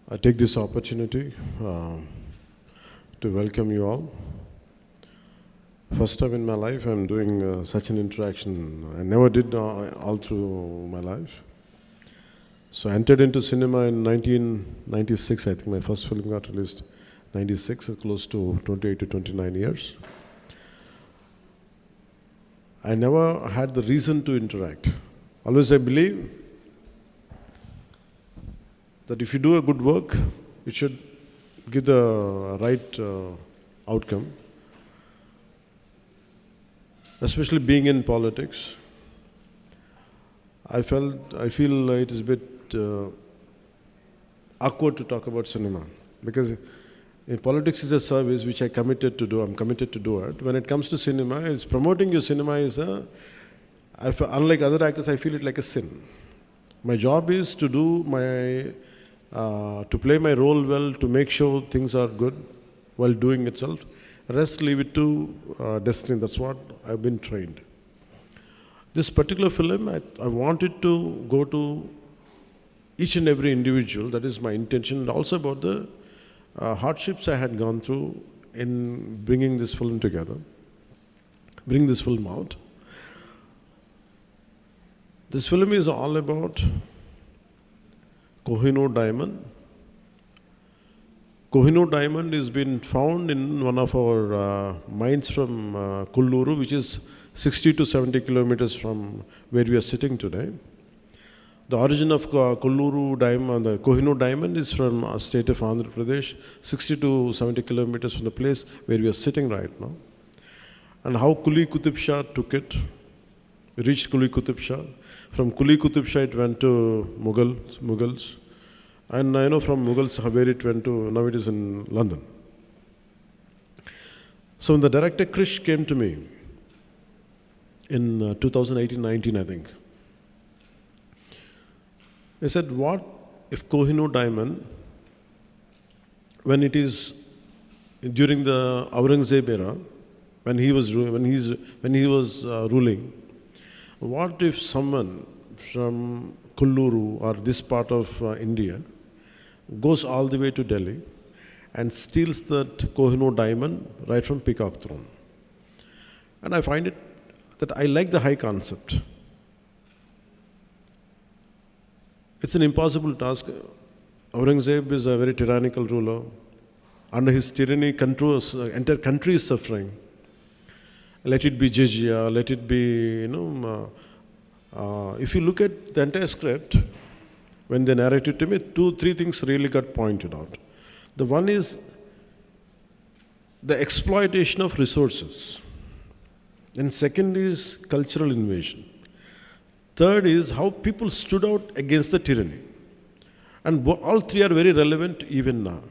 I take this opportunity to welcome you all. First time in my life I'm doing such an interaction. I never did all through my life. So I entered into cinema in 1996. I think my first film got released 96, close to 28 to 29 years. I never had the reason to interact. Always I believe that if you do a good work, it should give the right outcome. Especially being in politics, I feel it is a bit awkward to talk about cinema, because in politics is a service which I'm committed to do it. When it comes to cinema, it's promoting your cinema is unlike other actors, I feel it like a sin. My job is to do to play my role well, to make sure things are good while doing itself. Rest leave it to destiny. That's what I've been trained. This particular film, I wanted to go to each and every individual. That is my intention. And also about the hardships I had gone through in bringing this film together, bring this film out. This film is all about Kohinoor diamond. Kohinoor diamond has been found in one of our mines from Kolluru, which is 60 to 70 kilometers from where we are sitting today. The origin of Kolluru diamond, the Kohinoor diamond, is from the state of Andhra Pradesh, 60 to 70 kilometers from the place where we are sitting right now. And how Kuli Qutub Shah took it, reached Kuli Qutub Shah. From Kuli Qutub Shah it went to Mughals. And I know from Mughals where it went to, now it is in London. So when the director Krish came to me in 2018-19, I think, he said, what if Kohinoor diamond, when it is during the Aurangzeb era, when he was ruling, what if someone from Kolluru or this part of India goes all the way to Delhi and steals that Kohinoor diamond right from Peacock Throne? And I find it that I like the high concept. It's an impossible task. Aurangzeb is a very tyrannical ruler. Under his tyranny, entire country is suffering. Let it be jizya, let it be, if you look at the entire script, when they narrated to me, 2-3 things really got pointed out. The one is the exploitation of resources. And second is cultural invasion. Third is how people stood out against the tyranny. And all three are very relevant even now.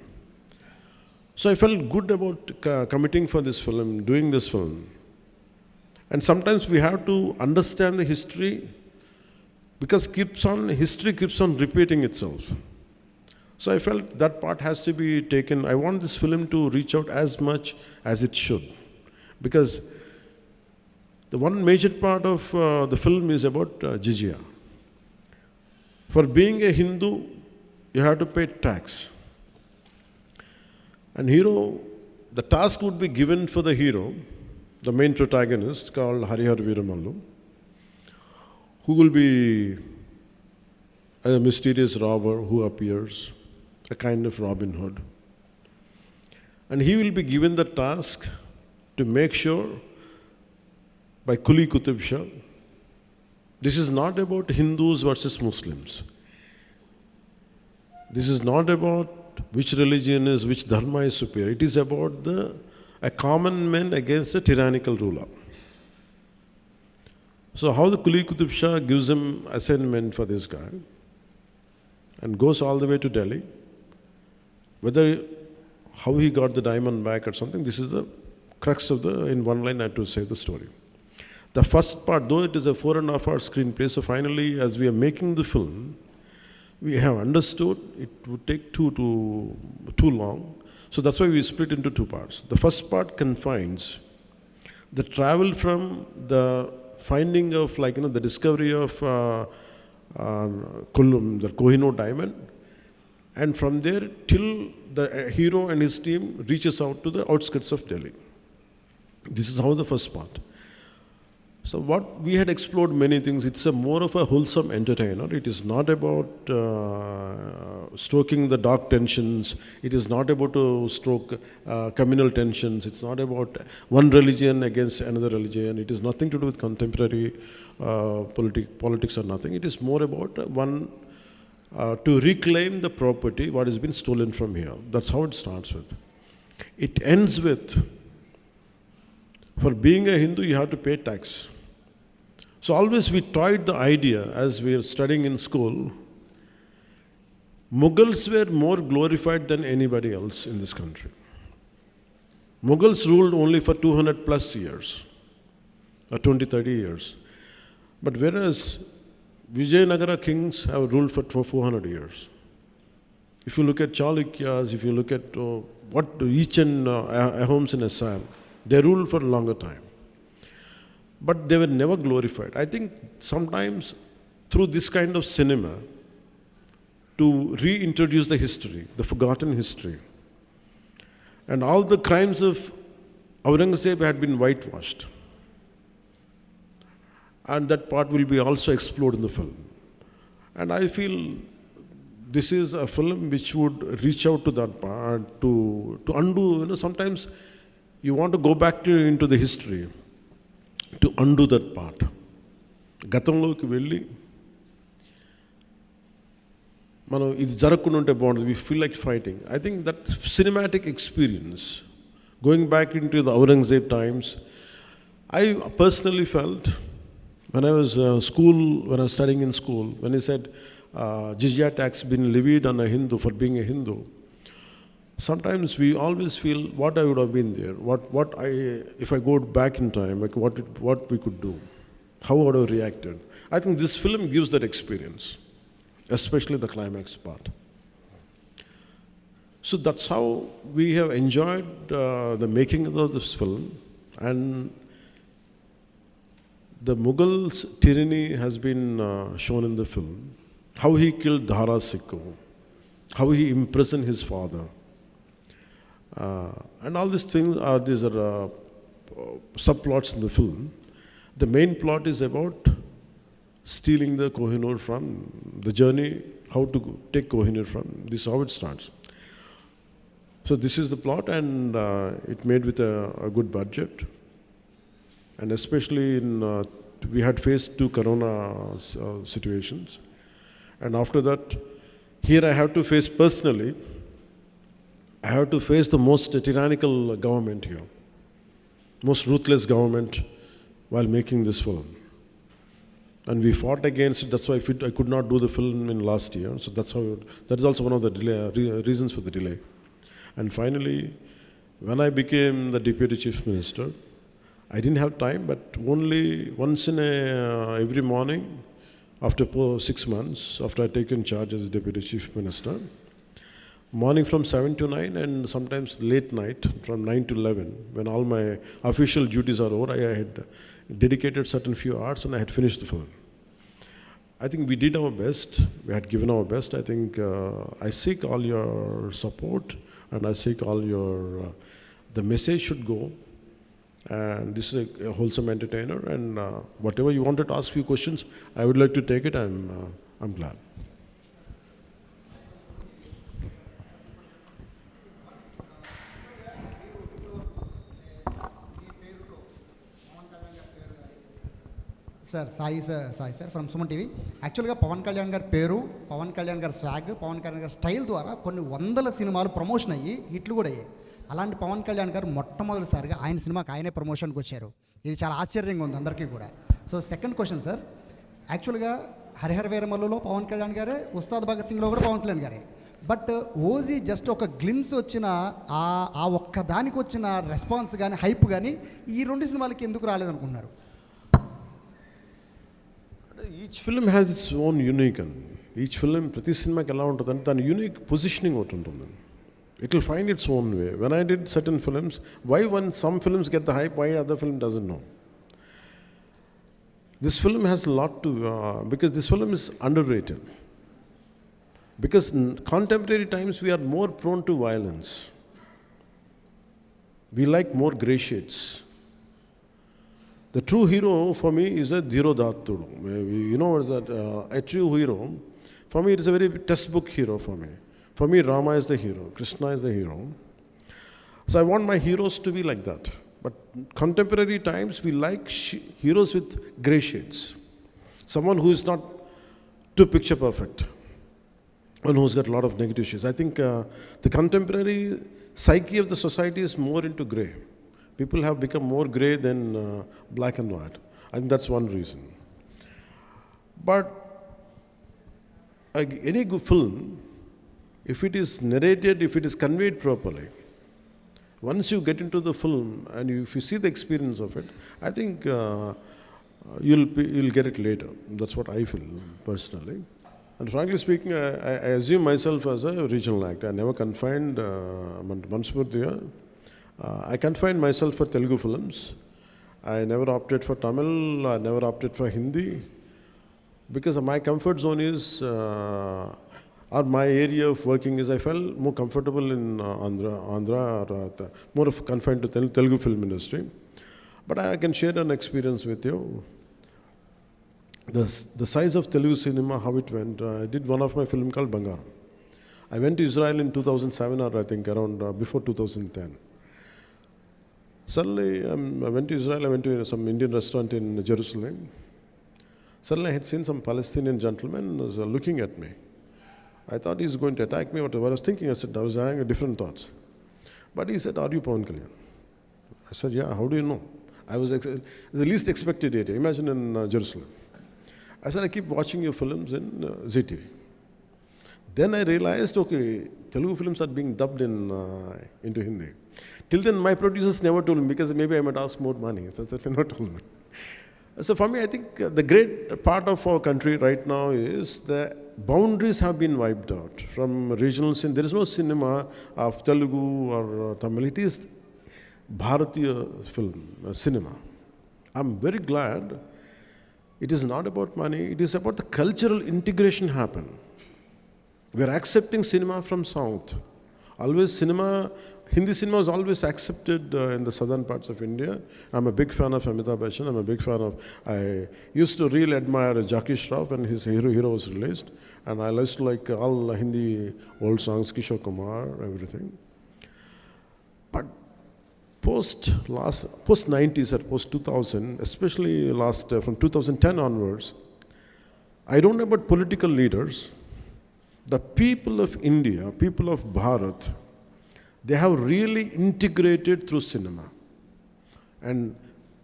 So I felt good about committing for this film, doing this film. And sometimes we have to understand the history, because history keeps on repeating itself. So I felt that part has to be taken. I want this film to reach out as much as it should. Because the one major part of the film is about jizya. For being a Hindu, you have to pay tax. And the task would be given for the hero, the main protagonist called Hara Veera Mallu, who will be a mysterious robber who appears, a kind of Robin Hood. And he will be given the task to make sure by Kuli Qutub Shah, this is not about Hindus versus Muslims. This is not about which religion is, which dharma is superior. It is about a common man against a tyrannical ruler. So how the Kuli Qutub Shah gives him assignment for this guy and goes all the way to Delhi, how he got the diamond back or something, this is the crux of in one line I have to say the story. The first part, though it is a 4.5-hour screenplay, so finally as we are making the film, we have understood it would take too long. So that's why we split into 2 parts. The first part confines the travel from the finding of the discovery of the Kohinoor diamond And from there till the hero and his team reaches out to the outskirts of Delhi. This is how the first part. So what we had explored many things. It's a more of a wholesome entertainer. It is not about stoking the dark tensions. It is not about to stoke communal tensions. It's not about one religion against another religion. It is nothing to do with contemporary politics or nothing. It is more about to reclaim the property what has been stolen from here. That's how it starts with. It ends with, for being a Hindu, you have to pay tax. So always we toyed the idea as we were studying in school. Mughals were more glorified than anybody else in this country. Mughals ruled only for 200 plus years, or 20, 30 years. But whereas Vijayanagara kings have ruled for 400 years. If you look at Chalukyas, if you look at each and Ahoms in Assam, they ruled for a longer time. But they were never glorified. I think sometimes through this kind of cinema, to reintroduce the history, the forgotten history. And all the crimes of Aurangzeb had been whitewashed. And that part will be also explored in the film. And I feel this is a film which would reach out to that part, to undo, sometimes you want to go back into the history, to undo that part. గతంలోకి వెళ్ళి మనం ఇది జరగకుండా ఉంటే బాగుంటుంది. We feel like fighting. I think that cinematic experience, going back into the Aurangzeb times, I personally felt when I was studying in school, when he said jizya tax been levied on a Hindu for being a Hindu, sometimes we always feel what I would have been there, if I go back in time, like what we could do, how would I have reacted. I think this film gives that experience, especially the climax part. So that's how we have enjoyed the making of this film, and the Mughals' tyranny has been shown in the film. How he killed Hara, how he imprisoned his father. And all these things these are subplots in the film. The main plot is about stealing the Kohinoor from the journey, how to take Kohinoor from. This is how it starts. So this is the plot, and it made with a good budget. And especially we had faced 2 corona situations. And after that, here I have to face personally, I have to face the most tyrannical government here, most ruthless government while making this film. And we fought against it. That's why I could not do the film in last year. So that is also one of the reasons for the delay. And finally, when I became the Deputy Chief Minister, I didn't have time, but only once in every morning, after 6 months, after I taken charge as Deputy Chief Minister, morning from 7 to 9, and sometimes late night from 9 to 11, when all my official duties are over, I had dedicated certain few hours and I had finished the film. I think we did our best. We had given our best. I think I seek all your support, and I seek all your, the message should go. And this is a wholesome entertainer, and whatever you wanted to ask few questions, I would like to take it. I'm glad. Sir Sai sir from Suman TV. యాక్చువల్గా పవన్ కళ్యాణ్ గారి పేరు, పవన్ కళ్యాణ్ గారి swag, Pawan Kalyan గారి style ద్వారా కొన్ని వందల సినిమాలు promotion అయ్యి హిట్లు కూడా అయ్యాయి. అలాంటి పవన్ కళ్యాణ్ గారు మొట్టమొదటిసారిగా ఆయన సినిమాకి ఆయనే ప్రమోషన్కి వచ్చారు. ఇది చాలా ఆశ్చర్యంగా ఉంది అందరికీ కూడా. సో సెకండ్ క్వశ్చన్ సార్, యాక్చువల్గా హరిహర వీరమల్లులో పవన్ కళ్యాణ్ గారే, ఉస్తాద్ భగత్ సింగ్లో కూడా పవన్ కళ్యాణ్ గారే. బట్ ఓజీ జస్ట్ ఒక గ్లిమ్స్ వచ్చిన ఆ ఒక్క దానికి వచ్చిన రెస్పాన్స్ కానీ హైప్ కానీ ఈ 2 సినిమాలకి ఎందుకు రాలేదనుకుంటున్నారు? Each film has its own unique, and each film, ప్రతి సినిమాకి ఎలా ఉంటుందంటే దాని యూనిక్ పొజిషనింగ్ ఒకటి ఉంటుంది. It will find its own way. When I did certain films, why when some films get the hype, why other film doesn't know? This film has a lot to, because this film is underrated. Because in contemporary times we are more prone to violence. We like more grey shades. The true hero for me is a Dhirodhattudu. You know what is that? A true hero, for me it is a very textbook hero for me. For me, Rama is the hero, Krishna is the hero. So I want my heroes to be like that. But contemporary times, we like heroes with grey shades. Someone who is not too picture perfect. One who's got a lot of negative shades. I think the contemporary psyche of the society is more into grey. People have become more grey than black and white. I think that's one reason. But any good film, if it is narrated, if it is conveyed properly, once you get into the film and if you see the experience of it, I think you'll get it later. That's what I feel personally. And frankly speaking, I assume myself as a regional actor. I never confined I confined myself for Telugu films. I never opted for Tamil. I never opted for Hindi. Because my comfort zone is, or my area of working is, I felt more comfortable in Andhra or more of confined to Telugu film industry. But I can share an experience with you. The size of Telugu cinema, how it went. I did one of my film called Bangaram. I went to Israel in 2007 or I think around before 2010. Suddenly, I went to Israel, I went to some Indian restaurant in Jerusalem. Suddenly I had seen some Palestinian gentleman was looking at me. I thought he's going to attack me, whatever. I was thinking, I was having different thoughts. But he said, "Are you Pavankalyan?" I said, "Yeah, how do you know?" I was the least expected area. Imagine in Jerusalem. I said, "I keep watching your films in ZTV." Then I realized, okay, Telugu films are being dubbed into Hindi. Till then, my producers never told me because maybe I might ask more money. So they never told me. So for me, I think the great part of our country right now is the boundaries have been wiped out from regional cinema. There is no cinema of Telugu or Tamil. It is Bharatiya film, cinema. I'm very glad. It is not about money. It is about the cultural integration happen. We are accepting cinema from South. Always cinema, Hindi cinema is always accepted in the southern parts of India. I'm a big fan of Amitabh Bachchan. I'm a big fan of, I used to really admire Jackie Shroff when his Hero was released. And I used to like all Hindi old songs, Kishore Kumar, everything. But post 90s or post 2000, especially from 2010 onwards, I don't know about political leaders. The people of India, people of Bharat, they have really integrated through cinema. And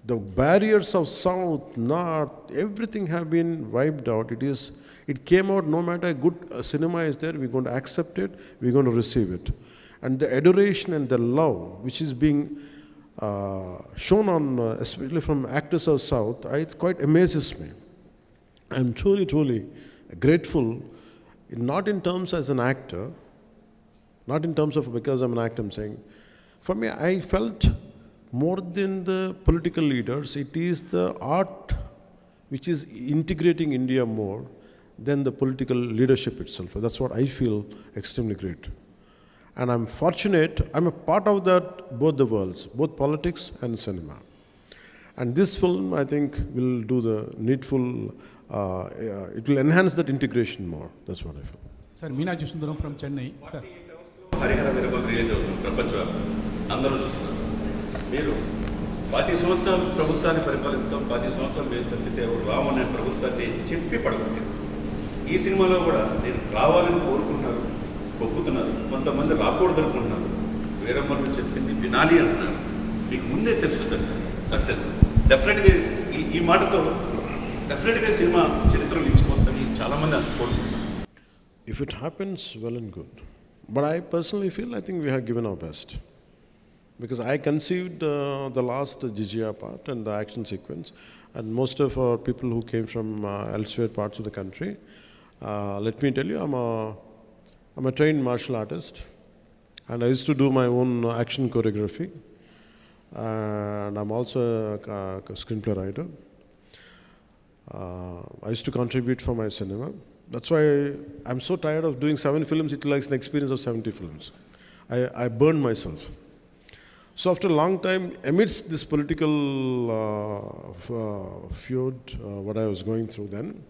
the barriers of South, North, everything have been wiped out. It came out, no matter good cinema is there, we're going to accept it, we're going to receive it. And the adoration and the love, which is being shown on, especially from actors of South, it quite amazes me. I'm truly, truly grateful, not in terms as an actor, not in terms of because I'm an actor, I'm saying. For me, I felt more than the political leaders, it is the art which is integrating India more than the political leadership itself. That's what I feel extremely great. And I'm fortunate, I'm a part of that, both the worlds, both politics and cinema. And this film, I think, will do the needful, it will enhance that integration more. That's what I feel. Sir, Meenaji Sundaram from Chennai. Sir. Hara Veera release అవుతుంది ప్రపంచవ్యాప్తంగా అందరూ చూస్తున్నారు. మీరు 10 సంవత్సరాలు ప్రభుత్వాన్ని పరిపాలిస్తాం, 10 సంవత్సరాలు వేలు తప్పితే రామన్ అనే ప్రభుత్వాన్ని చెప్పి పడగొట్టారు. ఈ సినిమాలో కూడా నేను రావాలని కోరుకుంటున్నారు, ఒప్పుతున్నారు, కొంతమంది రాకూడదు అనుకుంటున్నారు. వీరమ్మలు చెప్పింది వినాలి అంటున్నారు. మీకు ముందే తెలుస్తుంది సక్సెస్ డెఫినెట్గా ఈ మాటతో డెఫినెట్గా సినిమా చరిత్రలో నిలిచిపోతుందని చాలామంది అనుకుంటున్నారు. If it happens, well and good. But I personally feel, I think we have given our best. Because I conceived the last Jizya part and the action sequence. And most of our people who came from elsewhere parts of the country, let me tell you, I'm a trained martial artist. And I used to do my own action choreography. And I'm also a screenplay writer. I used to contribute for my cinema. That's why I'm so tired of doing 7 films. It likes an experience of 70 films. I burned myself. So after a long time, amidst this political feud, what I was going through then,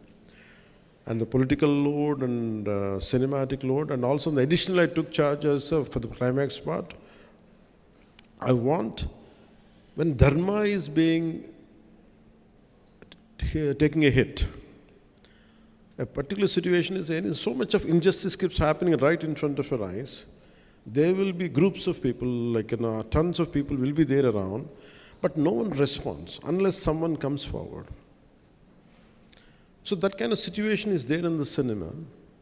and the political load and cinematic load, and also the additional I took charge as for the climax part, I want, when dharma is being taking a hit, a particular situation is in, so much of injustice keeps happening right in front of your eyes. There will be groups of people, like tons of people will be there around, but no one responds unless someone comes forward. So that kind of situation is there in the cinema,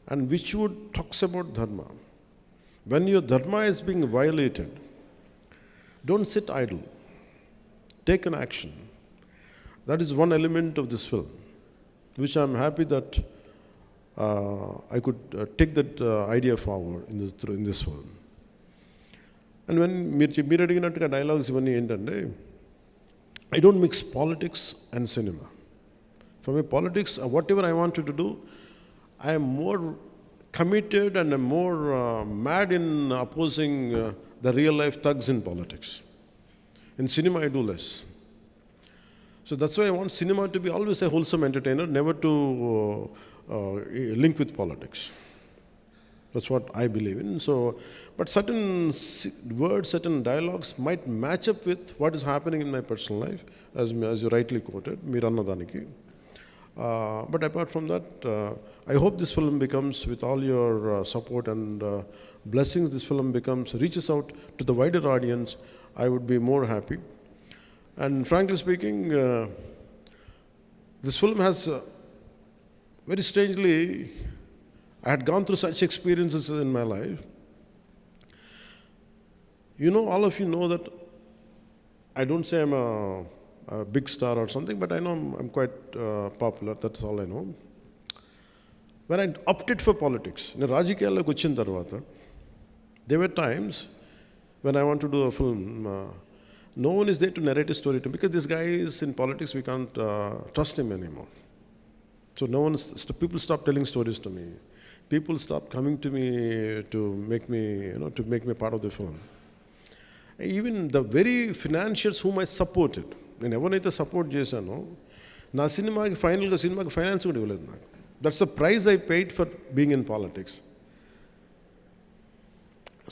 and which would talks about dharma. When your dharma is being violated, don't sit idle. Take an action. That is one element of this film, which I'm happy that I could take that idea forward in this film. And when మీరు అడిగినట్టుగా dialogues ఇవన్నీ ఏంటంటే, I don't mix politics and cinema. For me, politics, whatever I wanted to do, I am more committed and I'm more mad in opposing the real life thugs in politics. In cinema, I do less. So that's why I want cinema to be always a wholesome entertainer, never to link with politics. That's what I believe in. So, but certain words, certain dialogues might match up with what is happening in my personal life, as you rightly quoted, Mirannadaniki. But apart from that, I hope this film becomes, with all your support and blessings, this film reaches out to the wider audience. I would be more happy. And frankly speaking, this film has, very strangely, I had gone through such experiences in my life. You know, all of you know that I don't say I'm a big star or something, but I know I'm quite popular. That's all I know. When I opted for politics, in Rajikiyalloki vachin tarvata, there were times when I want to do a film, no one is there to narrate a story to me, because this guy is in politics, we can't trust him anymore. So people stop telling stories to me. People stop coming to me to make me part of the film. Even the very financiers whom I supported, నేను ఎవరినైతే support చేశానో, నా సినిమాకి సినిమాకి finance కూడా ఇవ్వలేదు నాకు. That's the price I paid for being in politics.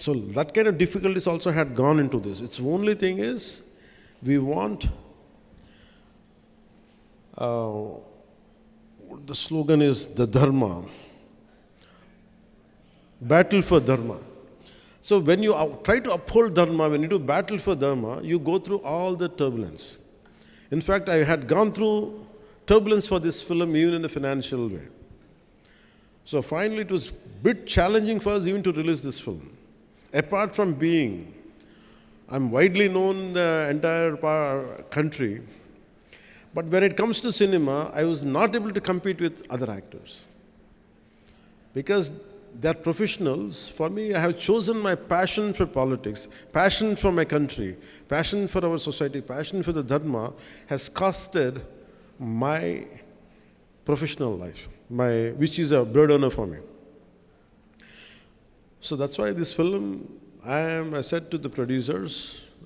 So that kind of difficulties also had gone into this. Its only thing is, we want, the slogan is the dharma, battle for dharma. So when you try to uphold dharma, when you do battle for dharma, you go through all the turbulence. In fact, I had gone through turbulence for this film even in a financial way. So finally it was a bit challenging for us even to release this film. Apart from being, I'm widely known in the entire country, but when it comes to cinema, I was not able to compete with other actors. Because they're professionals. For me, I have chosen my passion for politics, passion for my country, passion for our society, passion for the dharma has costed my professional life, which is a burden for me. So that's why this film, I said to the producers,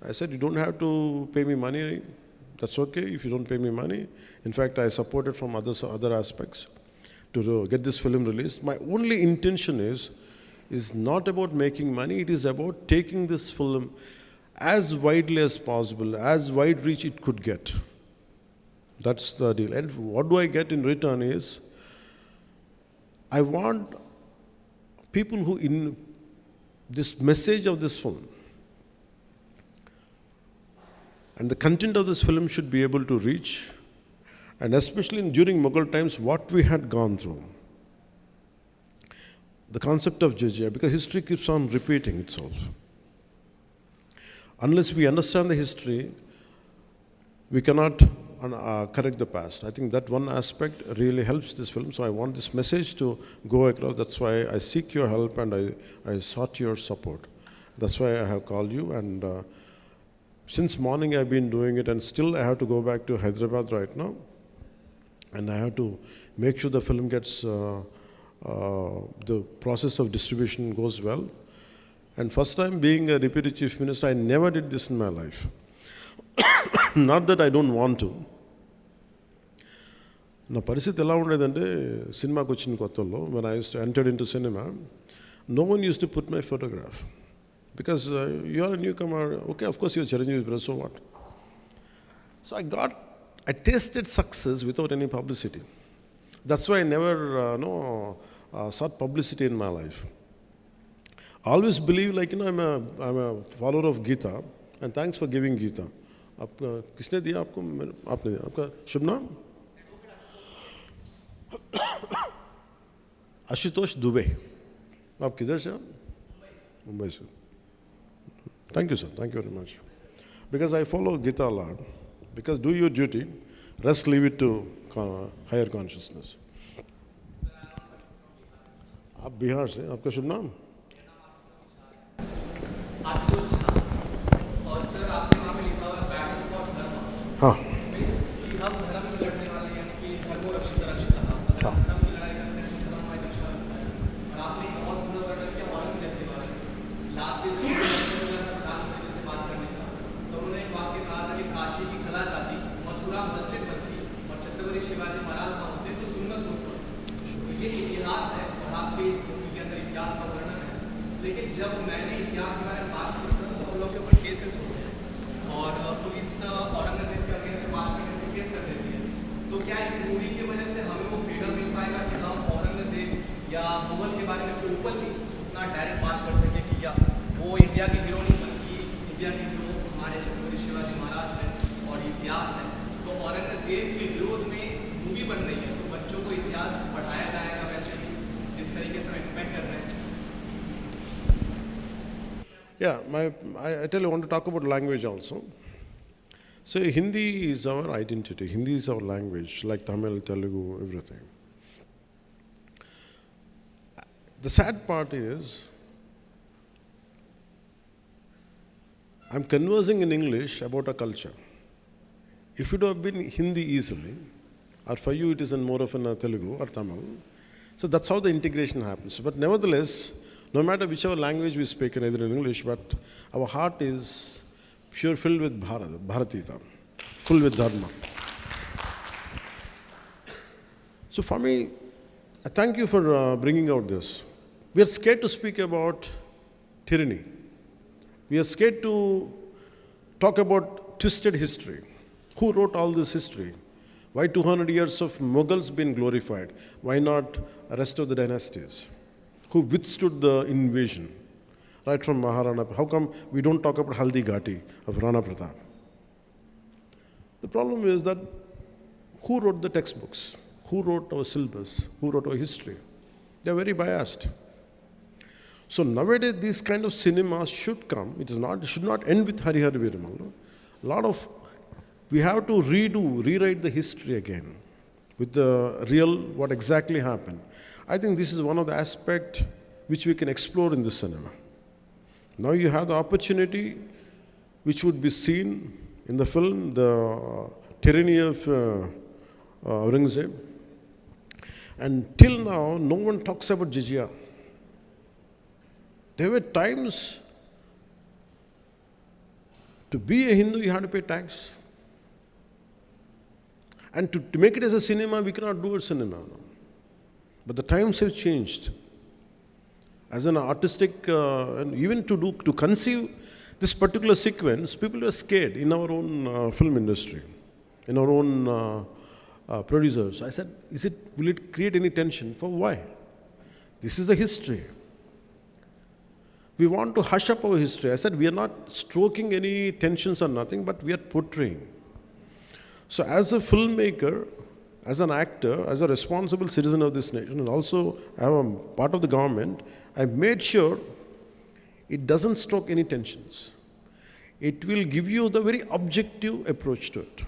I said, you don't have to pay me money. That's okay if you don't pay me money. In fact, I supported from other aspects to get this film released. My only intention is not about making money. It is about taking this film as widely as possible, as wide reach it could get. That's the deal. And what do I get in return is, I want people who in this message of this film and the content of this film should be able to reach, and especially during Mughal times, what we had gone through. The concept of jizya, because history keeps on repeating itself. Unless we understand the history, we cannot correct the past. I think that one aspect really helps this film. So I want this message to go across. That's why I seek your help and I sought your support. That's why I have called you. And since morning I've been doing it, and still I have to go back to Hyderabad right now. And I have to make sure the film gets the process of distribution goes well. And first time being a deputy chief minister, I never did this in my life. Not that I don't want to. నా పరిస్థితి ఎలా ఉండేదంటే సినిమాకి వచ్చిన కొత్తలో when I used to enter into cinema, no one used to put my photograph. Because you are a newcomer, okay, of course you're chiranjivi, brother, so what? So I tasted success without any publicity. That's why I never sought publicity in my life. I always believe, like, I'm a follower of Gita, and thanks for giving Gita. किसने दिया आपको? आपने दिया. आपका शुभ नाम? आशुतोष दुबे. आप किधर से? मुंबई से. Thank you, sir. Thank you very much. Because I follow Gita a lot. Because do your duty, rest leave it to higher consciousness. आप बिहार से, आपका शुभ नाम? और सर आपने वहाँ पे लिखा हुआ है बैटल फॉर धर्म। हाँ. मीन्स कि हम धर्म में लड़ने वाले हैं, यानी कि धर्मो रक्षित रक्षित। अगर हम धर्म की लड़ाई करते हैं तो धर्म हमारी रक्षा करता है। और आपने एक बहुत सुंदर वर्णन किया औरंगजेब के बारे में। लास्ट दिन जब प्रधानमंत्री से बात करने का, तो उन्होंने एक वाक्य कहा था कि काशी की कला जाती, मथुरा मस्जिद बनती और छत्रपति शिवाजी महाराज वहाँ होते तो सुन्नत उत्सव। तो ये इतिहास है और आपके इस मूवी के अंदर इतिहास का वर्णन है। लेकिन जब मैंने इतिहास के बारे में बात की तो उन लोगों के ऊपर केसेस होते हैं और पुलिस औरंगजेब के अगेंस्ट बात करने से केस कर देती है। तो क्या इस मूवी की वजह से हमें वो फ्रीडम मिल पाएगा कि हम औरंगजेब या मुगल के बारे में ओपनली उतना डायरेक्ट बात कर सके कि या वो इंडिया के हीरो नहीं बल्कि इंडिया के हीरो हमारे छत्रपति शिवाजी महाराज हैं और इतिहास है। तो औरंगजेब के विरोध में मूवी बन रही है, तो बच्चों को इतिहास पढ़ाया जाएगा वैसे ही जिस तरीके से हम एक्सपेक्ट कर रहे हैं। Yeah, I tell you, I want to talk about language also. So Hindi is our identity. Hindi is our language, like Tamil, Telugu, everything. The sad part is, I'm conversing in English about a culture. If it would have been Hindi easily, or for you it is in more of a Telugu or Tamil, so that's how the integration happens. But nevertheless, no matter whichever language we speak, either in English, but our heart is pure, filled with Bharatita, full with Dharma. So for me, I thank you for bringing out this. We are scared to speak about tyranny. We are scared to talk about twisted history. Who wrote all this history? Why 200 years of Mughals been glorified? Why not the rest of the dynasties? Who withstood the invasion, right from Maharana? How come we don't talk about Haldi Ghati of Rana Pratap? The problem is that who wrote the textbooks? Who wrote our syllabus? Who wrote our history? They are very biased. So nowadays, these kind of cinemas should come. It should not end with Hari Hari Veera Mallu. We have to rewrite the history again with the real, what exactly happened. I think this is one of the aspects which we can explore in the cinema. Now you have the opportunity which would be seen in the film, the tyranny of Aurangzeb. And till now, no one talks about jizya. There were times to be a Hindu, you had to pay tax. And to make it as a cinema, we cannot do a cinema now. But the times have changed. As an artistic, and even to conceive this particular sequence, people are scared in our own film industry, in our own producers. I said, will it create any tension? For why? This is the history. We want to hush up our history. I said, we are not stroking any tensions or nothing, but we are portraying. So as a filmmaker, as an actor, as a responsible citizen of this nation, and also I'm a part of the government, I made sure it doesn't stroke any tensions. It will give you the very objective approach to it.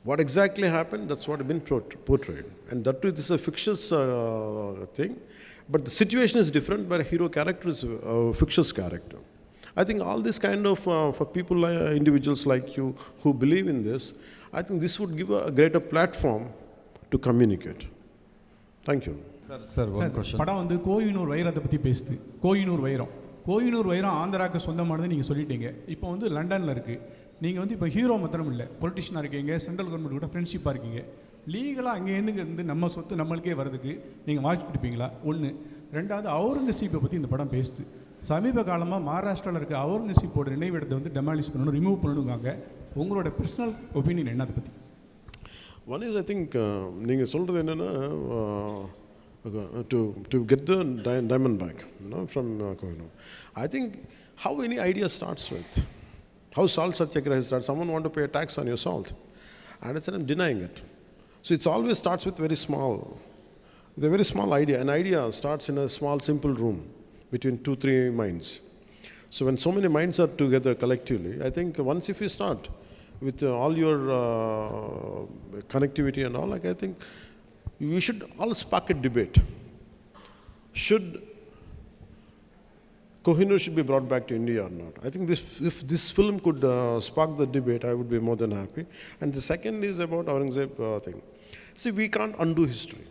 What exactly happened, that's what has been portrayed. And that too, this is a fictitious thing, but the situation is different, but a hero character is a fictitious character. I think all this kind of, for people, individuals like you who believe in this, I think this would give a greater platform to communicate. Thank you. Sir, one sir question. படம் வந்து கோயினூர் வைரத்தை பற்றி பேசுது. கோயினூர் வைரம் ஆந்திராவுக்கு சொந்தமானது நீங்கள் சொல்லிட்டீங்க. இப்போ வந்து லண்டனில் இருக்குது. நீங்கள் வந்து இப்போ ஹீரோ மாத்திரம் இல்லை, பொலிட்டிஷியனாக இருக்கீங்க, சென்ட்ரல் கவர்மெண்ட் கூட ஃப்ரெண்ட்ஷிப்பாக இருக்கீங்க. லீகலாக அங்கேருந்து நம்ம சொத்து நம்மளுக்கே வர்றதுக்கு நீங்கள் வாய்ப்பு கொடுப்பீங்களா? ஒன்று. ரெண்டாவது, அவுரங்கசீப்பை பற்றி இந்த படம் பேசுது. சமீப காலமாக மகாராஷ்டிராவில் இருக்க அவுரங்கசீப்போட நினைவிடத்தை வந்து டெமாலிஷ் பண்ணணும், ரிமூவ் பண்ணணுங்காங்க. உங்களோட பர்சனல் ஒப்பீனியன் என்ன அதை பற்றி? One is, I think, நீங்கள் சொல்கிறது என்னென்னா, to get the diamond back, from Kohinoor. I think how any idea starts with, how salt satyagraha starts. Someone want to pay a tax on your salt, and I said I'm denying it. So it's always starts with very small, with a very small idea. An idea starts in a small, simple room between 2-3 minds. So when so many minds are together collectively, I think once if you start with all your connectivity and all, like, I think we should all spark a debate. Should Kohinoor should be brought back to India or not? I think if this film could spark the debate, I would be more than happy. And the second is about Aurangzeb thing. See, we can't undo history.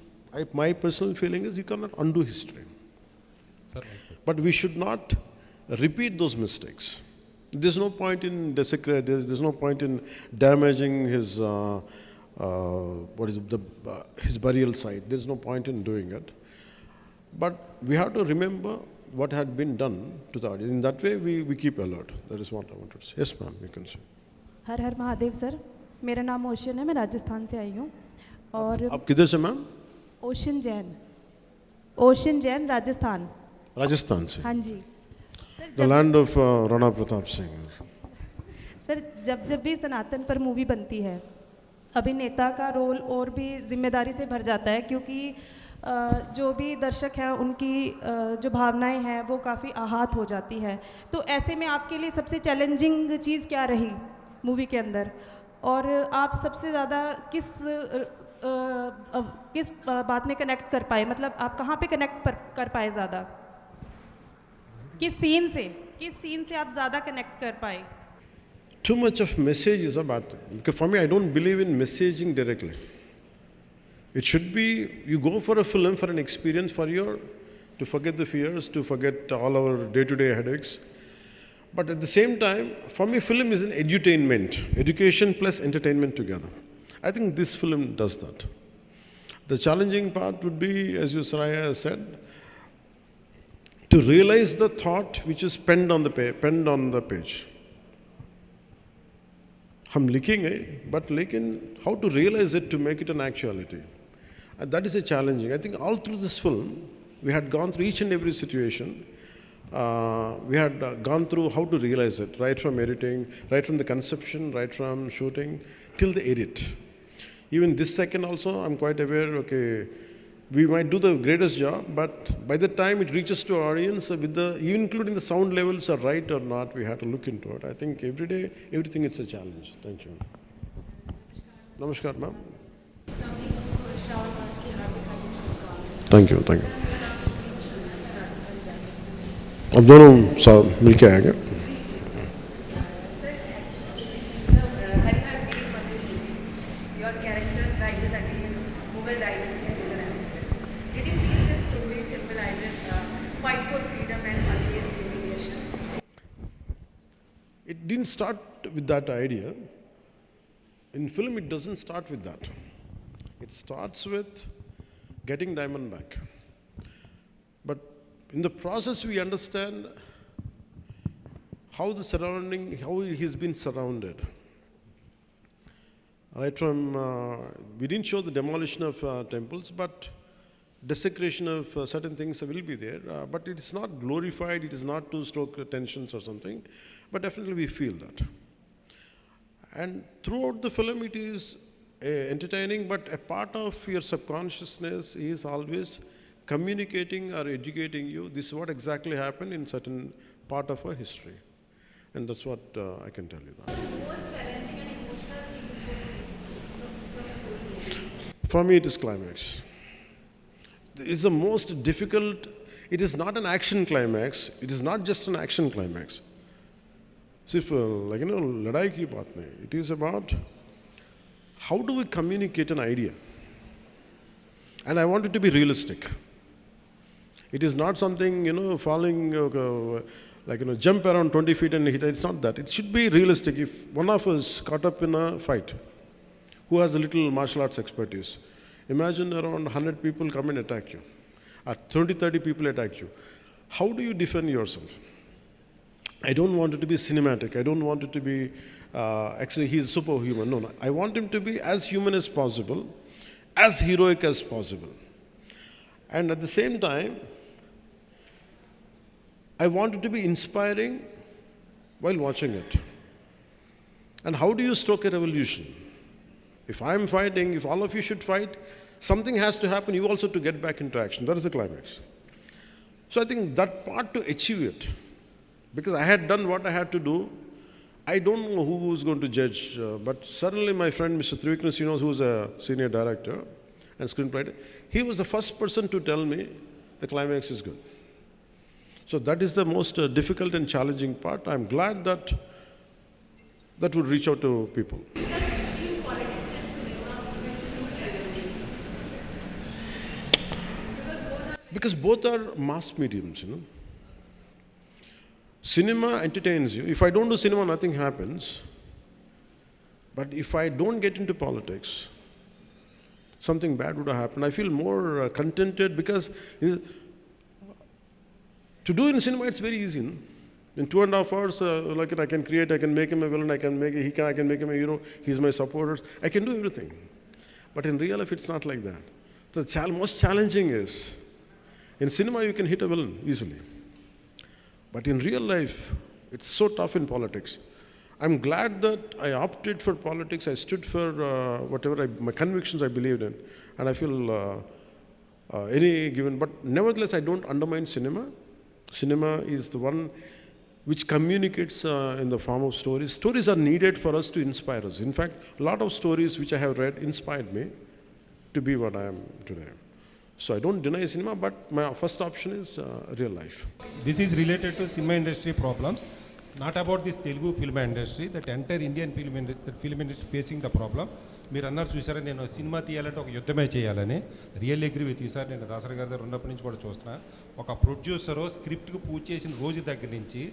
My personal feeling is you cannot undo history. Sir, But we should not repeat those mistakes. There's no point in desecrating, there's no point in damaging his his burial site. There's no point in doing it. But we have to remember what had been done to the audience. In that way, we keep alert. That is what I wanted to say. Yes, ma'am, you can say. Her her Mahadev sir, मेरा नाम ocean है, मैं राजस्थान से आई हूँ. और आप किधर से मैम? ओशन जैन राजस्थान. राजस्थान से. हाँ जी The land of Rana Pratap Singh. Sir, जब भी सनातन पर मूवी बनती है, अभिनेता का रोल और भी जिम्मेदारी से भर जाता है, क्योंकि जो भी दर्शक हैं उनकी जो भावनाएं हैं वो काफ़ी आहत हो जाती है. तो ऐसे में आपके लिए सबसे चैलेंजिंग चीज़ क्या रही मूवी के अंदर, और आप सबसे ज़्यादा किस बात में कनेक्ट कर पाए? मतलब आप कहाँ पे कनेक्ट कर पाए ज़्यादा? किस सीन से आप ज़्यादा कनेक्ट कर पाए? Too much of message is a bad thing. Because for me, I don't believe in messaging directly. It should be, you go for a film for an experience, to forget the fears, to forget all our day-to-day headaches. But at the same time, for me, film is an edutainment, education plus entertainment together. I think this film does that. The challenging part would be, as you Saraya said, to realize the thought which is penned on the page. हम लिखेंगे, but लेकिन how to realize it to make it an actuality. And that is a challenging. I think all through this film, we had gone through each and every situation. We had gone through how to realize it, right from editing, right from the conception, right from shooting, till the edit. Even this second also, I'm quite aware, okay, we might do the greatest job, but by the time it reaches to our audience, even including the sound levels are right or not, we have to look into it. I think every day, everything is a challenge. Thank you. Namaskar, ma'am. Thank you. अब दोनों मिलके आएंगे. Your character rises against Mughal dynasty and Mughal empire. Did you feel this story symbolizes a fight for freedom and against humiliation? It didn't start with that idea. In film, it doesn't start with that. It starts with getting diamond back. But in the process, we understand how he's been surrounded. Right from, we didn't show the demolition of temples, but desecration of certain things will be there. But it is not glorified, it is not to stoke tensions or something, but definitely we feel that. And throughout the film, it is entertaining, but a part of your subconsciousness is always communicating or educating you. This is what exactly happened in certain part of our history. And that's what I can tell you that. Most challenging and emotional scene from your whole movie? For me, it is climax. It is the most difficult. It is not an action climax. It is not just an action climax. सिर्फ लड़ाई की बात नहीं. It is about how do we communicate an idea. And I want it to be realistic. It is not something, falling, jump around 20 feet and hit. It's not that. It should be realistic. If one of us caught up in a fight, who has a little martial arts expertise, imagine around 100 people come and attack you, or 20, 30 people attack you. How do you defend yourself? I don't want it to be cinematic. I don't want it to be, actually, he's superhuman. No. I want him to be as human as possible, as heroic as possible. And at the same time, I want it to be inspiring while watching it. And how do you stoke a revolution? If I'm fighting, if all of you should fight, something has to happen, you also to get back into action. That is the climax. So I think that part to achieve it, because I had done what I had to do, I don't know who is going to judge, but certainly my friend Mr. Trivikram, who is a senior director and screenwriter, he was the first person to tell me the climax is good. So that is the most difficult and challenging part. I'm glad that that would reach out to people. Because both are mass mediums, Cinema entertains you. If I don't do cinema, nothing happens. But if I don't get into politics, something bad would have happened. I feel more contented because to do in cinema, it's very easy. In 2.5 hours, I can create, I can make him a villain, I can make him a hero, he's my supporters. I can do everything. But in real life, it's not like that. The most challenging is, in cinema, you can hit a villain easily. But in real life, it's so tough in politics. I'm glad that I opted for politics. I stood for whatever my convictions I believed in. And I feel any given. But nevertheless, I don't undermine cinema. Cinema is the one which communicates in the form of stories. Stories are needed for us to inspire us. In fact, a lot of stories which I have read inspired me to be what I am today. So I don't deny cinema, but my first option is real life. This is related to cinema industry problems, not about this Telugu film industry. That entire Indian film industry facing the problem. మీరు అన్నారు చూసారా, నేను cinema తీయాలంటే ఒక యుద్ధమే చేయాలని. Real agree with you sir. నేను దాసరి గారి దగ్గర ఉన్నప్పటి నుంచి కూడా చూస్తున్నా. ఒక ప్రొడ్యూసరు స్క్రిప్ట్కి పూజ చేసిన రోజు దగ్గర నుంచి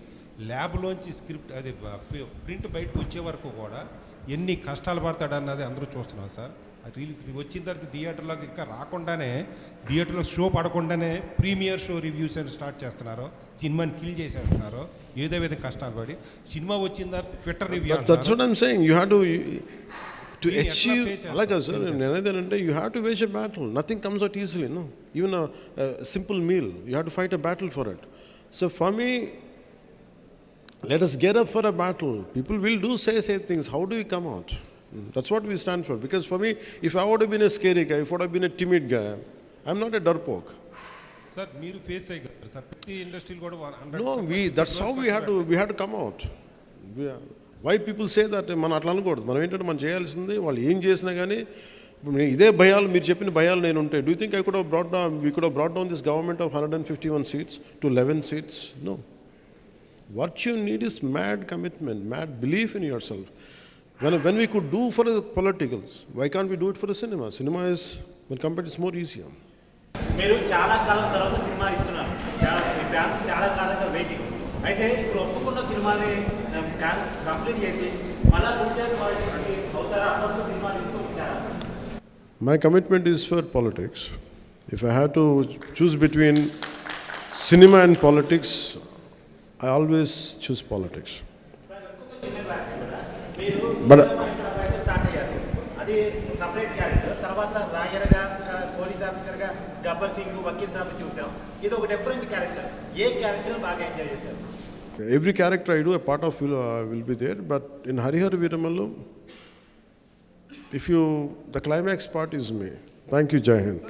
ల్యాబ్లోంచి స్క్రిప్ట్ అది ప్రింట్ బయటకు వచ్చే వరకు కూడా ఎన్ని కష్టాలు పడతాడన్నది అందరూ చూస్తున్నాం సార్. వచ్చిన తర్వాత థియేటర్లోకి ఇంకా రాకుండానే, థియేటర్లో షో పడకుండానే ప్రీమియర్ షో రివ్యూస్ అని స్టార్ట్ చేస్తున్నారు. సినిమాని కిల్ చేసేస్తున్నారు. ఏదో విధంగా కష్టాలు పడి సినిమా వచ్చిన తర్వాత Twitter review. That's what I'm saying. You have to achieve, like I said, you have to wage a battle. Nothing comes out easily, no. Even a simple meal, you have to fight a battle for it. So for me, let us get up for a battle. People will say things. How do we come out? That's what we stand for. Because for me, if I would have been a scary guy, if I would have been a timid guy, I'm not a darpoke. Sir, మీరు face అయ్యారు sir. ప్రతి ఇండస్ట్రీలో కూడా 100. No, that's how we had to come out. Why people say that మనం అట్లా అనకూడదు. మనం ఏంటంటే మనం చేయాల్సింది, వాళ్ళు ఏం చేసినా కానీ ఇదే భయాలు, మీరు చెప్పిన భయాలు నేను ఉంటాయి. Do you think we could have brought down this government of 151 seats to 11 seats? No. What you need is mad commitment, mad belief in yourself. When we could do for the politicals, why can't we do it for the cinema? Cinema is, when compared, it's more easier. మీరు చాలా కాలం తర్వాత cinema ఇస్తున్నారు. చాలా కాలంగా waiting. అయితే ఇప్పుడు ఒప్పుకున్న సినిమాని కంప్లీట్ చేసి మళ్ళా అవుతారా? అప్పుడు సినిమాలు ఇస్తూ ఉంటారా? My commitment is for politics. If I had to choose between cinema and politics, I always choose politics. But start అయ్యారు. అది సపరేట్ క్యారెక్టర్. తర్వాత రాయర్గా, పోలీస్ ఆఫీసర్గా గబ్బర్ సింగ్, వకీల్ సాబ్ చూసాం. ఇది ఒక డిఫరెంట్ క్యారెక్టర్. ఏ క్యారెక్టర్ బాగా ఎంజాయ్ చేశారు? every character I do, a part of will be there. But in Hara Veera Mallu, the climax part is me. Thank you, Jai Hind.